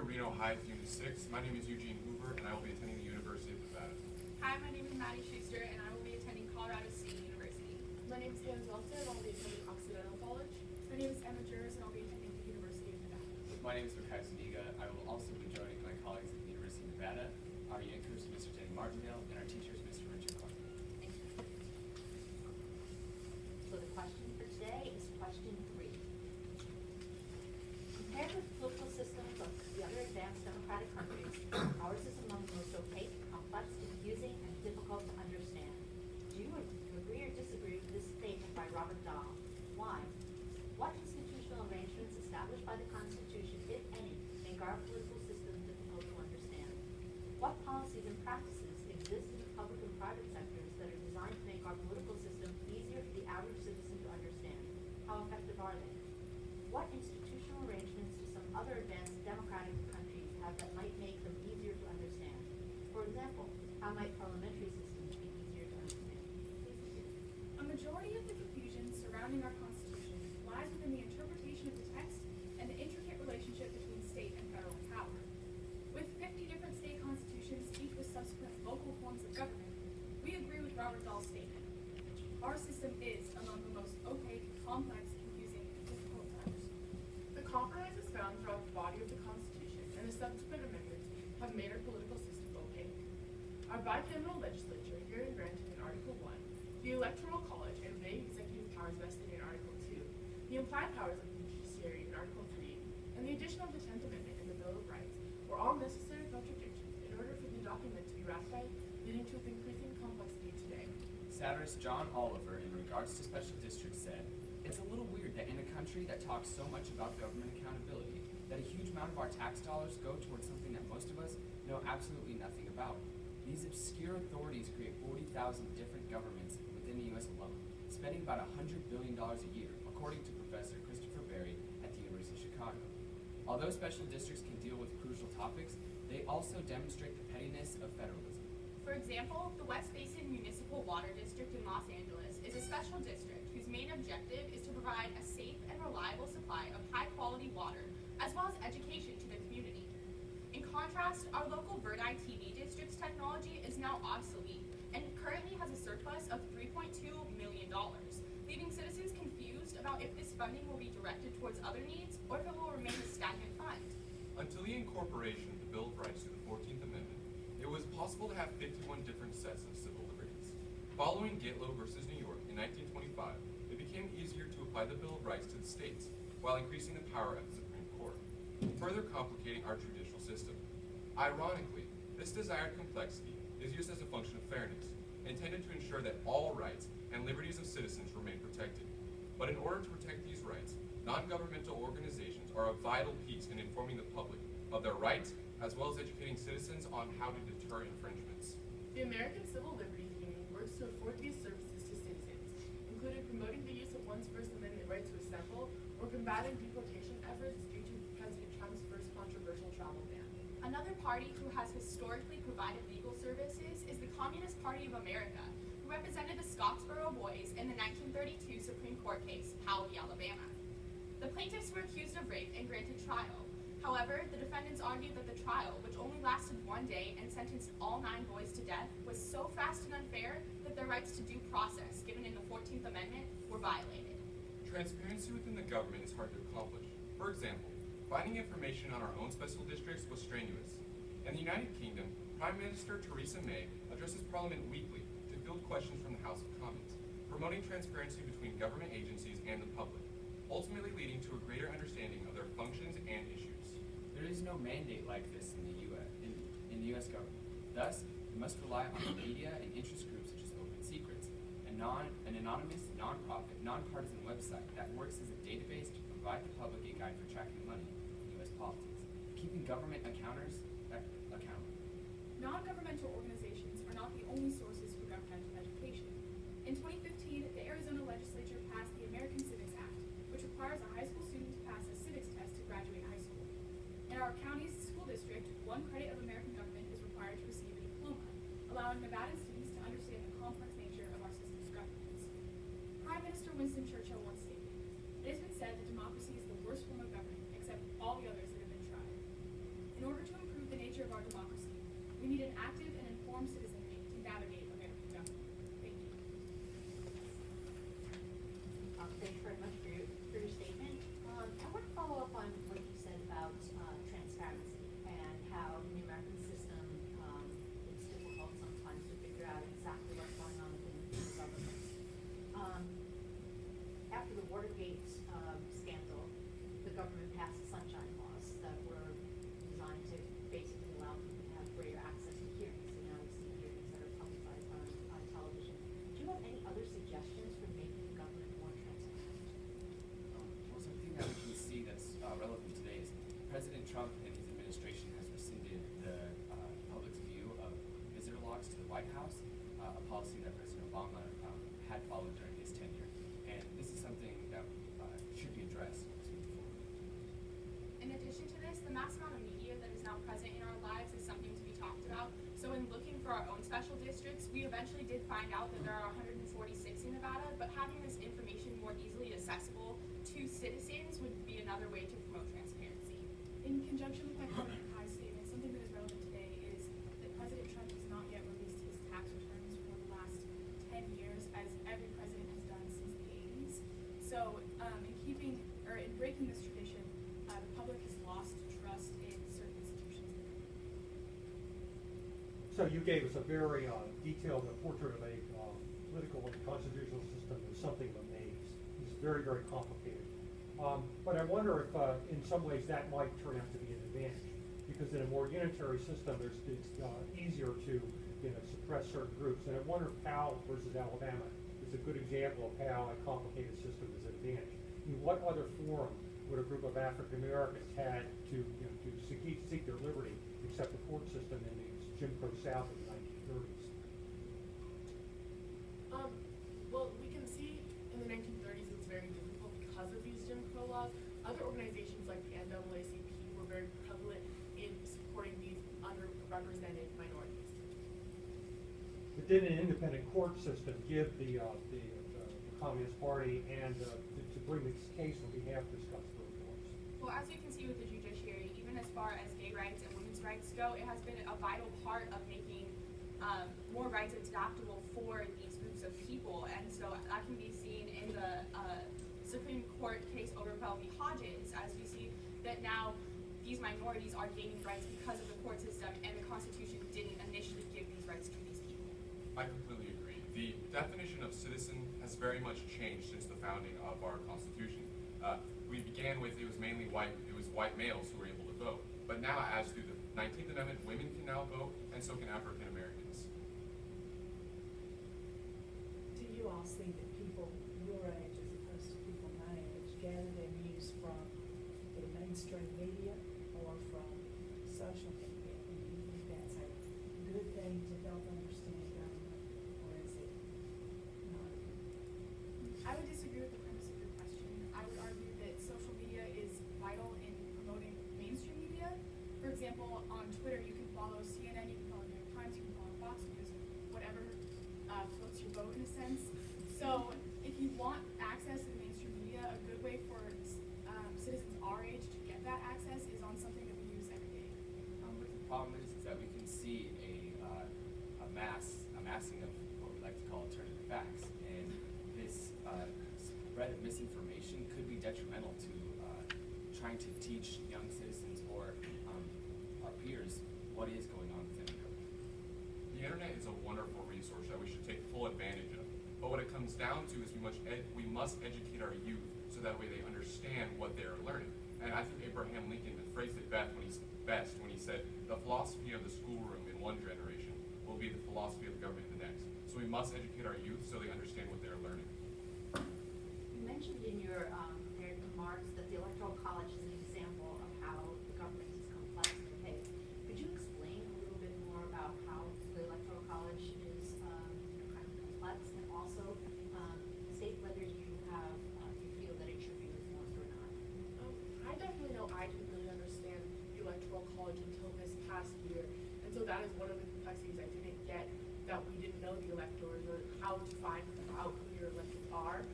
Reno High Unit 6. My name is Eugene Hoover, and I will be attending the University of Nevada. Hi, my name is Maddie Schuster, and I will be attending Colorado State University. My name is Hannah Zeltzer, and I'll be attending Occidental College. My name is Emma Jers, and I'll be attending the University of Nevada. My name is Mikhail Zuniga. I will also be joining my colleagues at the University of Nevada. Our anchors, Mr. Danny Martindale, and our teachers, Mr. Richard Clark. Thank you. So the question for today is question 3. Compared with political systems of the other advanced democratic countries, ours is among the most opaque, complex, confusing, and difficult to understand. Do you agree or disagree with this statement by Robert Dahl? Why? What institutional arrangements established by the Constitution, if any, make our political system difficult to understand? What policies and practices exist in the public and private sectors that are designed to make our political system easier for the average citizen to understand? How effective are they? What institutional arrangements do some other advanced democratic countries have that might make them easier to understand? For example, how might parliamentary systems be easier to understand? A majority of the confusion surrounding our Constitution lies within the interpretation of the text and the intricate relationship between state and federal power. With 50 different state constitutions, each with subsequent local forms of government, we agree with Robert Dahl's statement. Our system is among the most opaque, complex, confusing, and difficult to understand. The compromises found throughout the body of the Constitution and the subsequent amendments have made our political system opaque. Our bicameral legislature, herein granted in Article 1, the Electoral College and vague executive powers vested in Article 2, the implied powers of the judiciary in Article 3, and the addition of the 10th Amendment in the Bill of Rights were all necessary contradictions in order for the document to be ratified, leading to its increasing complexity today. Satirist John Oliver, in regards to special districts, said, "It's a little weird that in a country that talks so much about government accountability, that a huge amount of our tax dollars go towards something that most of us know absolutely nothing about. These obscure authorities create 40,000 different governments within the U.S. alone, spending about $100 billion a year, according to Professor Christopher Berry at the University of Chicago. Although special districts can deal with crucial topics, they also demonstrate the pettiness of federalism." For example, the West Basin Municipal Water District in Los Angeles is a special district whose main objective is to provide a safe and reliable supply of high-quality water, as well as education to the community. In contrast, our local Verdi TV district's technology is now obsolete and currently has a surplus of $3.2 million, leaving citizens confused about if this funding will be directed towards other needs or if it will remain a stagnant fund. Until the incorporation of the Bill of Rights to the 14th Amendment, it was possible to have 51 different sets of civil liberties. Following Gitlow versus New York in 1925, it became easier to apply the Bill of Rights to the states, while increasing the power of the Supreme Court, further complicating our judicial system. Ironically, this desired complexity is used as a function of fairness, intended to ensure that all rights and liberties of citizens remain protected. But in order to protect these rights, non-governmental organizations are a vital piece in informing the public of their rights, as well as educating citizens on how to deter infringements. The American Civil Liberties Union works to afford these services to citizens, including promoting the use of one's First Amendment right to assemble or combating deportation efforts due to President Trump's first controversial travel ban. Another party who has historically provided legal services is the Communist Party of America, who represented the Scottsboro Boys in the 1932 Supreme Court case, Powell v. Alabama. The plaintiffs were accused of rape and granted trial. However, the defendants argued that the trial, which only lasted 1 day and sentenced all 9 boys to death, was so fast and unfair that their rights to due process, given in the 14th Amendment, were violated. Transparency within the government is hard to accomplish. For example, finding information on our own special districts was strenuous. In the United Kingdom, Prime Minister Theresa May addresses Parliament weekly to field questions from the House of Commons, promoting transparency between government agencies and the public, ultimately leading to a greater understanding of their functions and issues. There is no mandate like this in the U.S. government. Thus, we must rely on the media and interest groups such as Open Secrets, an anonymous, non-profit, nonpartisan website that works as a database to provide the public a guide for tracking money in U.S. politics, keeping government accountable. Non-governmental organizations are not the only sources for governmental education. In 2015, the Arizona legislature passed the American Civics Act, which requires a high school student to pass a civics test to graduate high school. In our county's school district, 1 credit of American government is required to receive a diploma, allowing Nevadan students to understand the complex nature of our system of governance. Prime Minister Winston Churchill once stated, "It has been said that democracy is the worst form of government, except all the others that have been tried." In our democracy. We need an active and informed citizenry to navigate American government. Thank you. Thank you very much for your statement. I want to follow up on what you said about transparency and how in the American system it's difficult sometimes to figure out exactly what's going on within the government. After the Watergate scandal, the government passed sunshine laws that were designed to basically allow people to have greater access to hearings. And now we see hearings that are publicized on television. Do you have any other suggestions for making the government more transparent? Well, something that we can see that's relevant today is President Trump and his administration has rescinded the public's view of visitor logs to the White House, a policy that President Obama had followed during his tenure. And this is something that should be addressed as we move forward. In addition to this, the mass amount of media that is now present in our lives is something to be talked about. So in looking for our own special districts, we eventually did find out that there are 146 in Nevada, but having this information more easily accessible to citizens would be another way to promote transparency. In conjunction with my comment in Kai's statement, something that is relevant today is that President Trump has not yet released his tax returns for the last 10 years, as every president has done since the 80s. So in breaking this tradition, the public has lost trust in certain institutions. So you gave us a very detailed portrait of a political and constitutional system as something of a maze. It's very, very complicated. But I wonder if in some ways that might turn out to be an advantage, because in a more unitary system, it's easier to suppress certain groups. And I wonder if Powell versus Alabama is a good example of how a complicated system is an advantage. In what other forum would a group of African Americans had to seek their liberty except the court system in the Jim Crow South in the 1930s? Well, we can see in the 1930s it was very difficult because of these Jim Crow laws. Other organizations like the NAACP were very prevalent in supporting these underrepresented minorities. But did an independent court system give the Communist Party and to bring this case on behalf of this customer reforms? Well, as you can see with the judiciary, even as far as gay rights and women's rights go, it has been a vital part of making more rights adaptable for these groups of people. And so that can be seen in the Supreme Court case Obergefell v. Hodges, as we see that now these minorities are gaining rights because of the court system, and the Constitution didn't initially give these rights to these people. I completely agree. The definition of citizen has very much changed since the founding of our Constitution. We began with it was white males who were able to vote. But now, as through the 19th Amendment, women can now vote, and so can African Americans. Do you all see that people your age, as opposed to people my age, gather their news from the mainstream media or from social media? And do you think that's a good thing to help understand government, or is it not? I would disagree with the premise of your question. I would argue that social media is vital in promoting mainstream media. For example, on Twitter, you can follow CNN, you can follow New York Times, you can follow Fox News, whatever floats your boat in a sense. So if you want access to the mainstream media, a good way for citizens our age to get that access is on something that we use every day. But the problem is that we can see amassing of what we like to call alternative facts, and this spread of misinformation could be detrimental to trying to teach young citizens or our peers what is going on within the government. The internet is a wonderful resource that we should take full advantage of. But what it comes down to is we must educate our youth so that way they understand what they are learning. And I think Abraham Lincoln phrased it best when he said, the philosophy of the schoolroom in one generation will be the philosophy of the government in the next. So we must educate our youth so they understand what they are learning. You mentioned in your prepared remarks that the Electoral College is an example of how the government is complex and opaque. Could you explain a little bit more about how the Electoral College is kind of complex, and also state whether you feel that it should be reformed or not? I definitely know I didn't really understand the Electoral College until this past year, and so that is one of the complexities I didn't get, that we didn't know the electors or how to find out who your electors are.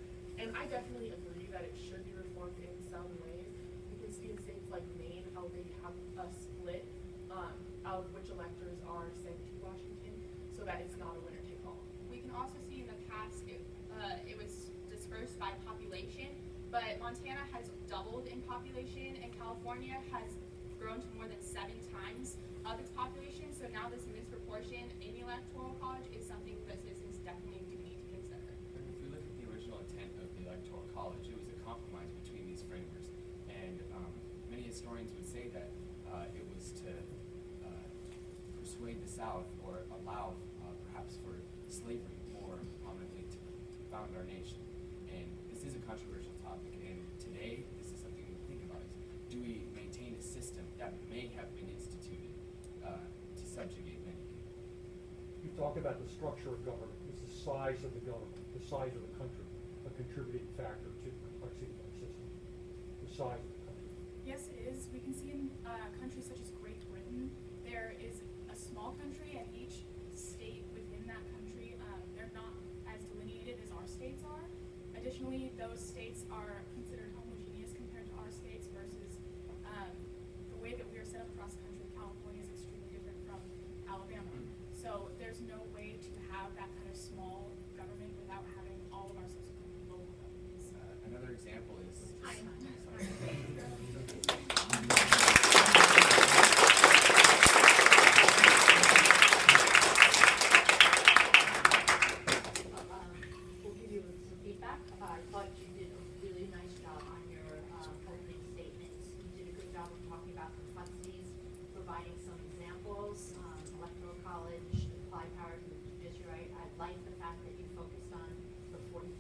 And I definitely agree that it should be reformed in some ways. You can see in states like Maine how they have a split of which so that it's not a winner take all. We can also see in the past it was dispersed by population, but Montana has doubled in population, and California has grown to more than 7 times of its population. So now this misproportion in the Electoral College is something that citizens definitely do need to consider. And if we look at the original intent of the Electoral College, it was a compromise between these framers, and many historians would say that it was to persuade the South or allow perhaps for slavery more prominently to found our nation. And this is a controversial topic, and today this is something we think about: is do we maintain a system that may have been instituted to subjugate many people? You talk about the structure of government. Is the size of the government, the size of the country, a contributing factor to the complexity of our system? The size of the country. Yes, it is. We can see in countries such as Great Britain, there is a small country, and each state within that country, they're not as delineated as our states are. Additionally, those states are considered homogeneous compared to our states versus the way that we are set up across the country. California is extremely different from Alabama. So there's no way to have that kind of small government without having all of our subsequent local governments. Another example is. Time. We'll give you some feedback. I thought you did a really nice job on your opening statements. You did a good job of talking about complexities, providing some examples, electoral college, applied power to the judiciary. I like the fact that you focused on the 40,000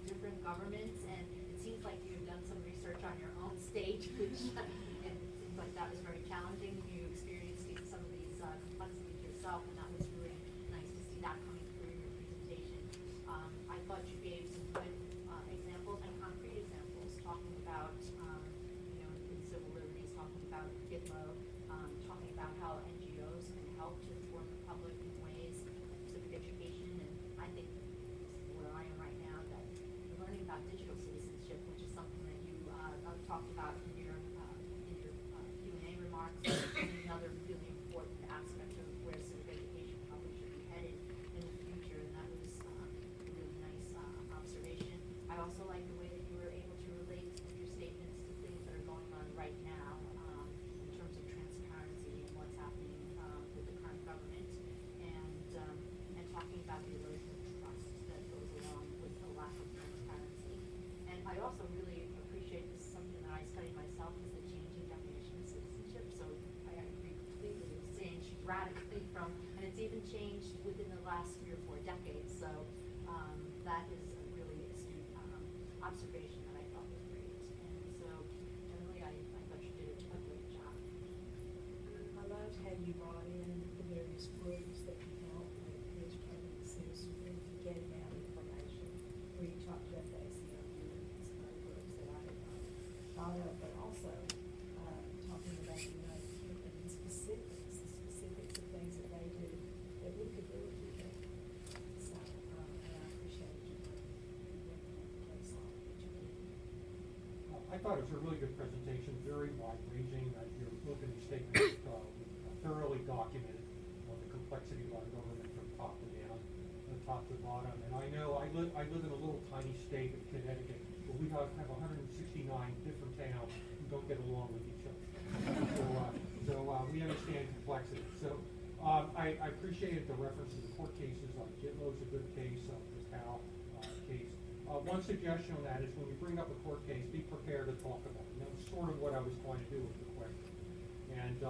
different governments, and it seems like you've done some research on your own state, which it seems like that was very challenging. You experienced some of these complexities yourself, and that was really nice to see that coming through in your presentation. I thought you gave some good examples and concrete examples, talking about, in civil liberties, talking about GitLo, talking about how NGOs can help to inform the public in ways, civic education, and I think where I am right now, that we're learning about digital citizenship, which is something that you talked about in your Q&A remarks, and another really important aspect of where civic education probably should be headed in the future, and that was a really nice observation. I also like the way that you were able to relate your statements to things that are going on right now in terms of transparency and what's happening with the current government, and talking about the erosion of trust that goes along with a lack of transparency. And I also really appreciate this, something that I studied myself, is the changing definition of citizenship. So I agree completely. It's changed radically from, and it's even changed within the last 3 or 4 decades. So that is a really astute observation that I thought was great. And so generally, I thought you did a great job. I loved how you brought in the various groups that can help with educating the citizenry, getting out information, where you talked about the ACLU and some other groups that I had not thought of, but also talking about the United Kingdom and the specifics of things that they do that we could do if we could. So, and I appreciated you working on the case law that you did. I thought it was a really good presentation, very wide-ranging. Your opening statement thoroughly documented the complexity of our government from top to down, top to bottom. And I know I live in a little tiny state of Connecticut, where we have 169 different towns who don't get along with each other. So we understand complexity. So I appreciated the reference to the court cases. Gitlo's a good case, the Cal case. One suggestion on that is when you bring up a court case, be prepared to talk about it. And that was sort of what I was trying to do with the question. And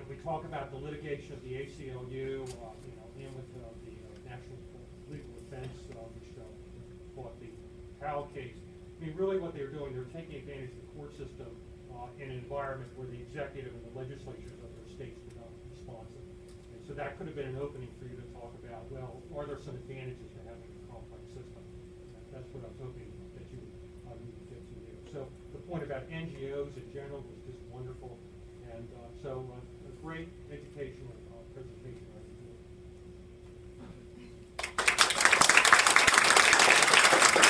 we talk about the litigation of the ACLU, and with the National Legal Defense, which fought the Cal case. I mean, really what they're doing, they're taking advantage of the court system in an environment where the executive and the legislatures of their states were not responsive. And so that could have been an opening for you to talk about, well, are there some advantages to having a complex system? That's what I was hoping that you would get to there. So the point about NGOs in general was just wonderful. And so a great educational presentation